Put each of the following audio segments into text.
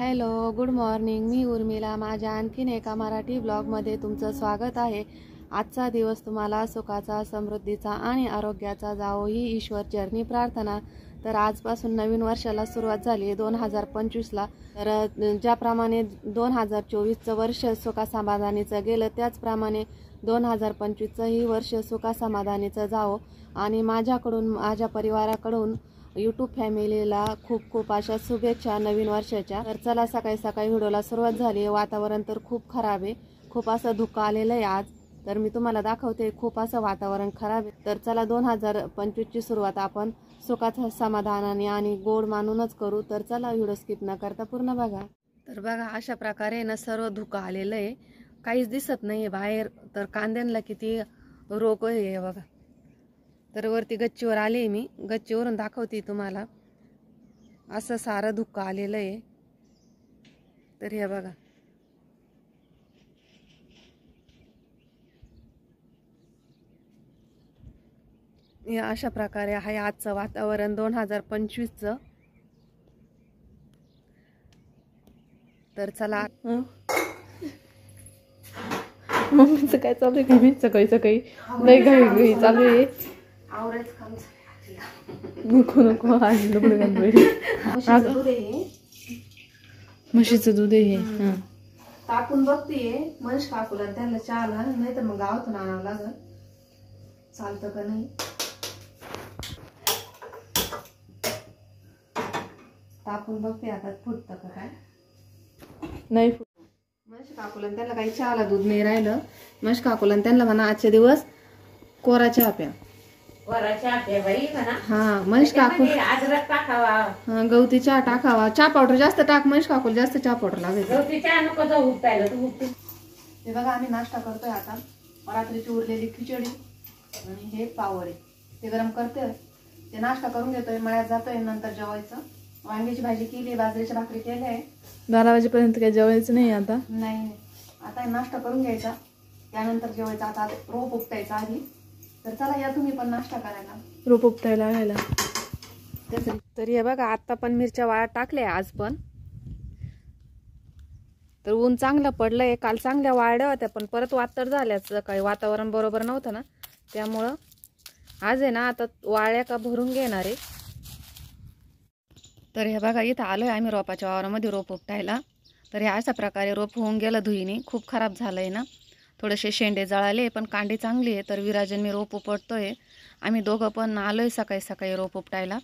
Hello, good morning. मी उर्मिला. माझ्या आणखीन एका मराठी ब्लॉगमध्ये तुमचं स्वागत आहे. आजचा दिवस तुम्हाला सुखाचा, समृद्धीचा आणि आरोग्याचा जावो ही ईश्वर चरणी प्रार्थना. तर आजपासून नवीन वर्षाला सुरुवात झाली 2025ला. तर ज्याप्रमाणे 2024चं वर्ष सुखासमाधानीचं गेलं, त्याचप्रमाणे 2025चंही वर्ष सुखासमाधानीचं जावो. आणि माझ्याकडून, माझ्या परिवाराकडून यूट्यूब फॅमिलीला खूप खूप अशा शुभेच्छा नवीन वर्षाच्या. तर चला, सकाळी सकाळी व्हिडिओला सुरुवात झाली. वातावरण तर खूप खराब आहे, खूप असं धुकं आलेलं आहे आज. तर मी तुम्हाला दाखवते, खूप असं वातावरण खराब आहे. तर चला, 2025ची सुरुवात आपण सुखाच्या, समाधानाने आणि गोड मानूनच करू. तर चला, व्हिडिओ स्किप न करता पूर्ण बघा. तर बघा, अशा प्रकारे ना सर्व धुकं आलेलं आहे, काहीच दिसत नाही बाहेर. तर कांद्यांना किती रोग आहे बघा. तर वरती गच्चीवर आले, मी गच्चीवरून दाखवते तुम्हाला. असं सारं धुकं आलेलं आहे. तर हे बघा, हे अशा प्रकारे आहे आजचं वातावरण 2025चं. तर चला, मम्मीचं काय चालू आहे का? मी सकाळी सकाळी नाही घाई चालू आहे. नको नको, म्हशीचं दूध आहे. टाकून बघतीये मनीष काकूला, त्यांना चहा आला नाही तर मग गावातून आणावं लागल. चालतं का नाही? टाकून बघते आता, फुटतं का काय. नाही फुट. मनीष काकूला त्यांना काही चहाला दूध नाही राहिलं. मनीष काकूला त्यांना म्हणा, आजचे दिवस कोरा चहा प्या. हा, मनीष काकू गवती चहा टाकावा. चहा पावडर जास्त टाक. मनीष काकूला जास्त चहा पावडर लागेल. हे बघा, आम्ही नाश्ता करतोय आता. रात्रीची उरलेली खिचडी आणि हे पावडे ते गरम करते. ते नाश्ता करून घेतोय, मळ्यात जातोय, नंतर जेवायचं. वांग्याची भाजी केली, बाजरीच्या भाकरी केल्या आहे. 12 वाजेपर्यंत काही जेवायचं नाही आता. नाही, आता नाश्ता करून घ्यायचा, त्यानंतर जेवायचं. आता रोप उपटायचा आधी. तर चला, या तुम्ही पण नाश्ता करायला. रोप उपटायला लागायला. तर हे बघा, आता पण मिरच्या वाळत टाकल्या आज पण. तर ऊन चांगलं पडलंय. काल चांगल्या वाळल्या होत्या, पण परत वातड झाल्याच. काही वातावरण बरोबर नव्हतं ना, त्यामुळं आज आहे ना, आता वाळ्या का भरून घेणार आहे. तर हे बघा, इथं आलोय आम्ही रोपाच्या वावरामध्ये रोप उपटायला. तर हे अशा प्रकारे रोप होऊन गेलं धुईने. खूप खराब झालंय ना, थोडेसे शेंडे जळाले, पण कांडी चांगली आहे. तर विराजन मी रोप उपटतोय. आम्ही दोघं पण आलोय सकाळी सकाळी रोप उपटायला.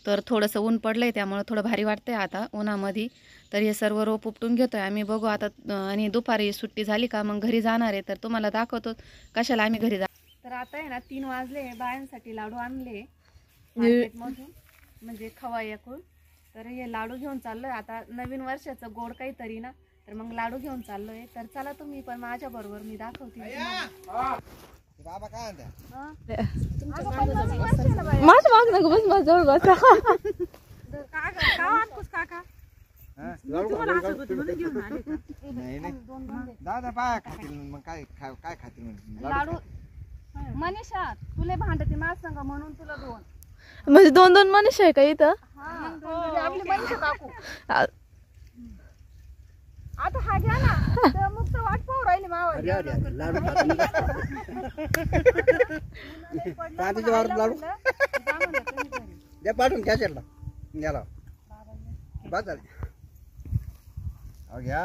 तर थोडंसं ऊन पडलंय, त्यामुळं थोडं भारी वाटतंय आता उन्हामध्ये. तर हे सर्व रोप उपटून घेतोय आम्ही. बघू आता, आणि दुपारी सुट्टी झाली का मग घरी जाणार आहे. तर तुम्हाला दाखवतो कशाला आम्ही घरी जा. तर आता आहे ना, 3 वाजले. बायांसाठी लाडू आणले मार्केटमधून, म्हणजे खवायाकडून. तर हे लाडू घेऊन चाललोय आता. नवीन वर्षाचं गोड काहीतरी ना, तर मग लाडू घेऊन चाललोय. तर चला, तुम्ही पण माझ्या बरोबर, मी दाखवते. माझ्या माग नको बस, माझ्या जवळ बस. लाडू मनीषा, तुला भांडते माझ सांगा म्हणून तुला 2. म्हणजे 2-2 मनीष आहे का इथं? आपली मनीषा काकू. आता हा घ्या ना, तर मग तर वाट पाहू राहिली मावा. पाठवून घ्या चला घ्याला बस झाली. घ्या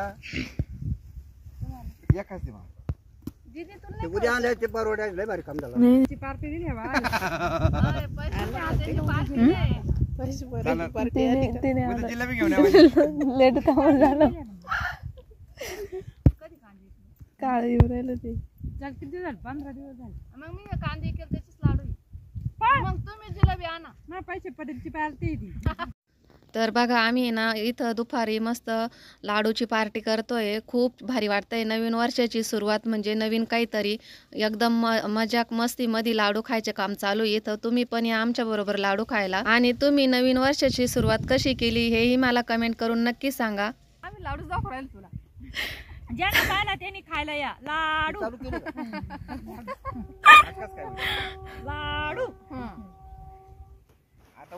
एकाच दे. दीदी तुला उद्या आले ते परवड्या लय भारी काम झालं. पार्टी दिली हवा. जिलेबी घेऊन लेट काम झालं. काळ येऊ राहिलं ते. किती दिवस झाले? 15 दिवस झाले. मग मी कांदे केले, त्याचेच लाडू. मग तुम्ही जिलेबी आणा, मग पैसे पटेलची पार्टी ती. तर बघा, आम्ही ना इथं दुपारी मस्त लाडूची पार्टी करतोय. खूप भारी वाटतंय. नवीन वर्षाची सुरुवात म्हणजे नवीन काहीतरी, एकदम मजाक मस्तीमध्ये लाडू खायचे काम चालू आहे. इथं तुम्ही पण या आमच्या बरोबर लाडू खायला. आणि तुम्ही नवीन वर्षाची सुरुवात कशी केली हेही मला कमेंट करून नक्की सांगा. आम्ही लाडू दाखवायला तुला. ज्यांना पाहिला त्यांनी खायला या लाडू. लाडू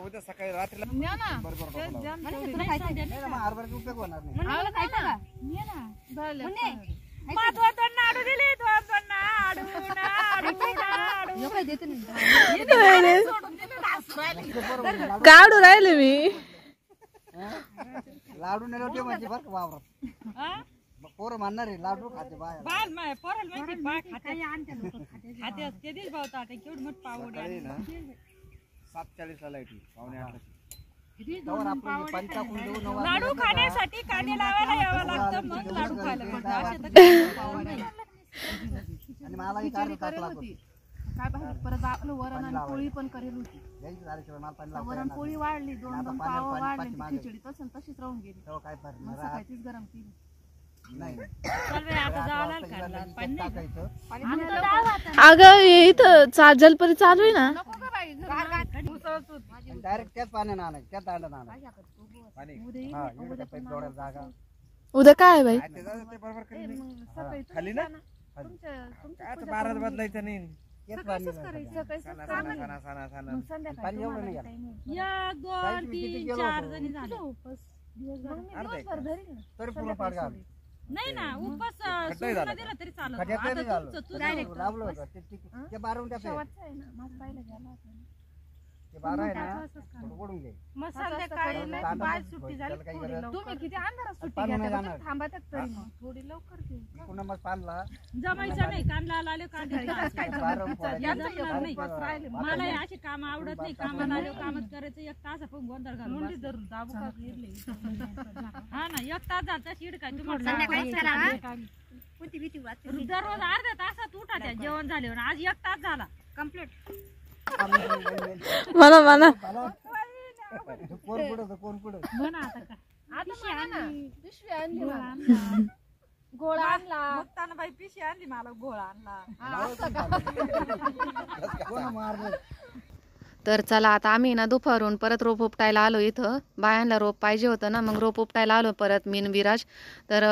उद्या सकाळी रात्रीला न्या ना. बरोबर ते बरोबर. जाम म्हणे तेवढी. तुला खायचं नाही ना, मग हरभऱ्याचा उपयोग होणार नाही. म्हणे खायचं का ये ना. झालं. म्हणे ह्यो काय देते नाही. काढू राहिले मी. लाडू नेलो ते म्हणजे बरं का वावरात. मग पोरं म्हणणार आहे लाडू खाते बाहेर. काही आणते लोकं खाते. सकाळी ना 7:40 ला लाईट येईल, पावणे 8 ला. तोवर आपण पाणी टाकून देऊ, 9 वाजता लाडू खाण्यासाठी कांदे लावायला यावं लागतं, मग लाडू खायला पडतं. असे तर आणि मला एक अर्धा तास लागतो. काय पाहिजे परत आपलं वरण आणि पोळी पण करेल होती. यायचं झाल्याशिवाय मला पाणी लावता वरण येणार पोळी नाही. वाढली, दोन आता दोन पाण्यावर पाव पाणी वाढले, पाठीमागे. खिचडी तशीच राहून गेली. तेव्हा काय मग करणार? सकाळी तीच गरम केली. नाही अगं हे इथं जलपरी चालू आहे ना. नको का बाई, घरी उसळत होती. डायरेक्ट त्याच पाण्यानं आणायचं, त्याच दांडानं आणायचं पाणी. हा, एवढं काय पाईप जोडायला जागा. उद्या काय आहे बाई? काय ते जाऊ दे, ते बरोबर करेल मी. मग सकाळी खाली तुम्ही ना? जा ना. तुमच्या आता बारात बदलायचं नाही. तेच पाणी सकाळीच करायचं, सकाळीच साना, काम साना, आहे. साना, साना, साना. मग संध्याकाळी पाणी एवढं तुम्हाला नाही काही नाही. 1 2 काही मी किती 3 गेलो 4 होतो. जणी झाले. तुझं उपवास दिवसभर. मग मी अर्धा एक दिवसभर धरीन ना. तरी पूर्ण पाठ घाल. नाही ना उपास खड्डाही झाला दिला तरी चालत. खड्ड्यात नाही झालं. डायरेक्ट लावलं होतं. ते 12 टाकायचं. शेवटचं आहे ना, माझं पहिलं गेला होता ना. ते 12 आहे ना, थोडं ओढून घे. मग संध्याकाळी लय तांदूळ बाय नाही सुट्टी ठेवायचं, झाली, त्याला काही थोडी गरज- लवकर. तुम्ही किती अंधारात सुट्टी पाणी नाही घेता, जाणार. पण थांबतात तरी मग थोडी लवकर घे. पुन्हा मग पाणला जमायचं नाही कांदा आले कांदे बारं फोडायचं. या जमणार नाही. उपवास राहिले. मला हे अशी काम आवडत नाही. कामाला आलो कामच करायचं 1 तास आपण गोंधळ घालून मुंडी बसायचं. धरून दाबू का गिरले. हा ना 1 तास जाता शिड काय तुम्हाला संध्याकाळी करा, हा? कोणती भीती वाटते. दररोज अर्ध्या तासात उठा त्या जेवण झाल्यावर. आज 1 तास झाला कम्प्लीट. म्हणा कोण पुढं कोण पुढं. म्हणा आता काय आता म्हणा ना, पिशवी आणली मला. गोळा आणला. बघताना बाई पिशी आणली मला घोळा आणला. कोण मारलं. तर चला आता आम्ही ना दुपारून परत रोप उपटायला आलो. इथं बायांना रोप पाहिजे होतं ना, मग रोप उपटायला आलो परत मीन विराज. तर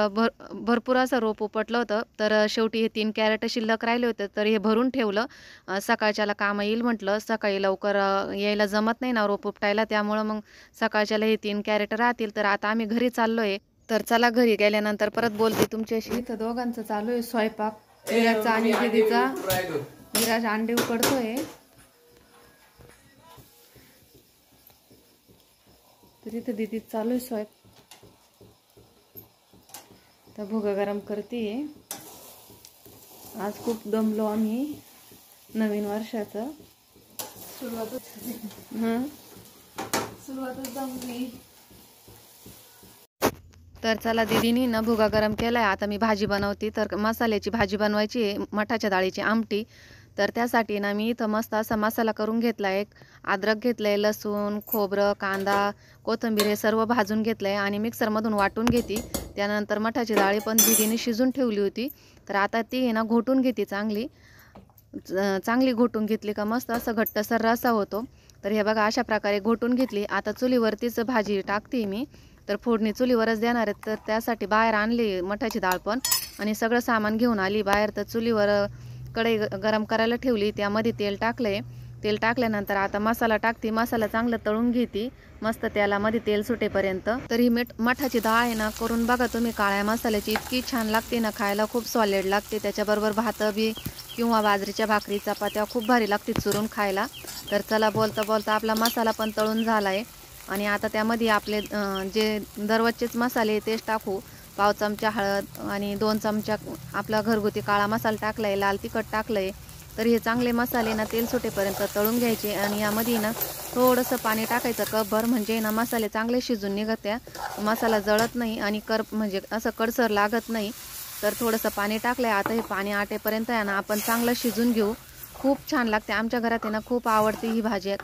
भरपूर असं रोप उपटलं होतं. तर शेवटी हे 3 कॅरेट शिल्लक राहिले होते, तर हे भरून ठेवलं. सकाळच्याला काम येईल म्हटलं. सकाळी लवकर यायला जमत नाही ना रोप उपटायला, त्यामुळं मग सकाळच्याला हे 3 कॅरेट राहतील. तर आता आम्ही घरी चाललो आहे. तर चला घरी गेल्यानंतर परत बोलते तुमच्याशी. इथं दोघांचं चालू आहे स्वयंपाक, विराजचा आणि दीदीचा. विराज अंडे उकडतोय. तर इथं दीदी चालू आहे स्वयंपाक. तर भुगा गरम करते. आज खूप दमलो आम्ही नवीन वर्षाचं. सुरुवातच दमली. तर चला दीदीनी ना भुगा गरम केलाय. आता मी भाजी बनवते. तर मसाल्याची भाजी बनवायची आहे, मठाच्या डाळीची आमटी. तर त्यासाठी ना मी इथं मस्त असा मसाला करून घेतला आहे. अद्रक घेतलंय, लसूण, खोबरं, कांदा, कोथिंबीर हे सर्व भाजून घेतलंय आणि मिक्सरमधून वाटून घेते. त्यानंतर मठाची डाळी पण दीदीने शिजून ठेवली होती. तर आता ती ना घोटून घेते चांगली घोटून घेतली का मस्त असं घट्टसर रस्सा होतो. तर हे बघा अशा प्रकारे घोटून घेतली. आता चुलीवरतीच भाजी टाकते मी. तर फोडणी चुलीवरच देणार आहेत. तर त्यासाठी बाहेर आणली मठाची डाळ पण आणि सगळं सामान घेऊन आली बाहेर. तर चुलीवर कढई गरम करायला ठेवली. त्यामध्ये तेल टाकलंय. तेल टाकल्यानंतर आता मसाला टाकते. मसाला चांगला तळून घेते मस्त तेलामध्ये तेल सुटेपर्यंत. तर ही मठाची डाळ आहे ना करून बघा तुम्ही. काळ्या मसाल्याची इतकी छान लागते ना, खायला खूप सॉलिड लागते. त्याच्याबरोबर भात बी किंवा बाजरीच्या भाकरी चपात्या खूप भारी लागते चुरून खायला. तर चला बोलता बोलता आपला मसाला पण तळून झाला आहे. आणि आता त्यामध्ये आपले जे दररोजचेच मसाले तेच टाकू. पाव चमचा हळद आणि 2 चमचा आपला घरगुती काळा मसाला टाकलाय, लाल तिखट टाकलंय. तर हे चांगले मसाले ना तेल सुटेपर्यंत तळून घ्यायचे आणि यामध्ये ना थोडंसं पाणी टाकायचं कपभर, म्हणजे ना मसाले चांगले शिजून निघत्या. मसाला जळत नाही आणि म्हणजे असं कडसर लागत नाही. तर थोडंसं पाणी टाकलंय. आता हे पाणी आटेपर्यंत आहे ना आपण चांगलं शिजून घेऊ. खूप छान लागते. आमच्या घरात आहे ना खूप आवडते ही भाजी.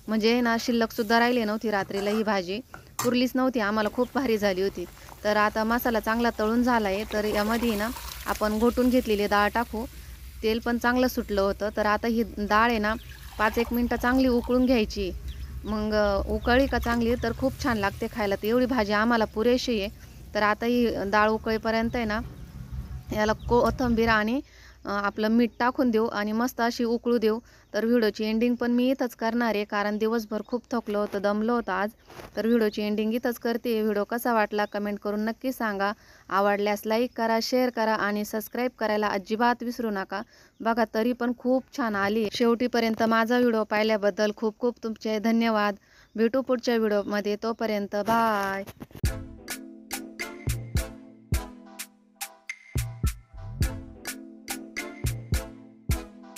म्हणजे ना शिल्लकसुद्धा राहिली नव्हती रात्रीला. ही भाजी पुरलीच नव्हती आम्हाला, खूप भारी झाली होती. तर आता मसाला चांगला तळून झाला आहे. तर यामध्ये ना आपण घोटून घेतलेली डाळ टाकू. तेल पण चांगलं सुटलं होतं. तर आता ही डाळ आहे ना 5-1 मिनटं चांगली उकळून घ्यायची. मग उकळली का चांगली तर खूप छान लागते खायला. तर एवढी भाजी आम्हाला पुरेशी आहे. तर आता ही डाळ उकळीपर्यंत आहे ना याला कोथिंबीर आणि आपलं मीठ टाकून देऊ आणि मस्त अशी उकळू देऊ. तर व्हिडिओची एंडिंग पण मी इथंच करणार आहे, कारण दिवसभर खूप थकलो होतं, दमलो होतं आज. तर व्हिडिओची एंडिंग इथंच करते. व्हिडिओ कसा वाटला कमेंट करून नक्की सांगा. आवडल्यास लाईक करा, शेअर करा आणि सबस्क्राईब करायला अजिबात विसरू नका. बघा तरी पण खूप छान आली. शेवटीपर्यंत माझा व्हिडिओ पाहिल्याबद्दल खूप खूप तुमचे धन्यवाद. भेटू पुढच्या व्हिडिओमध्ये. तोपर्यंत बाय.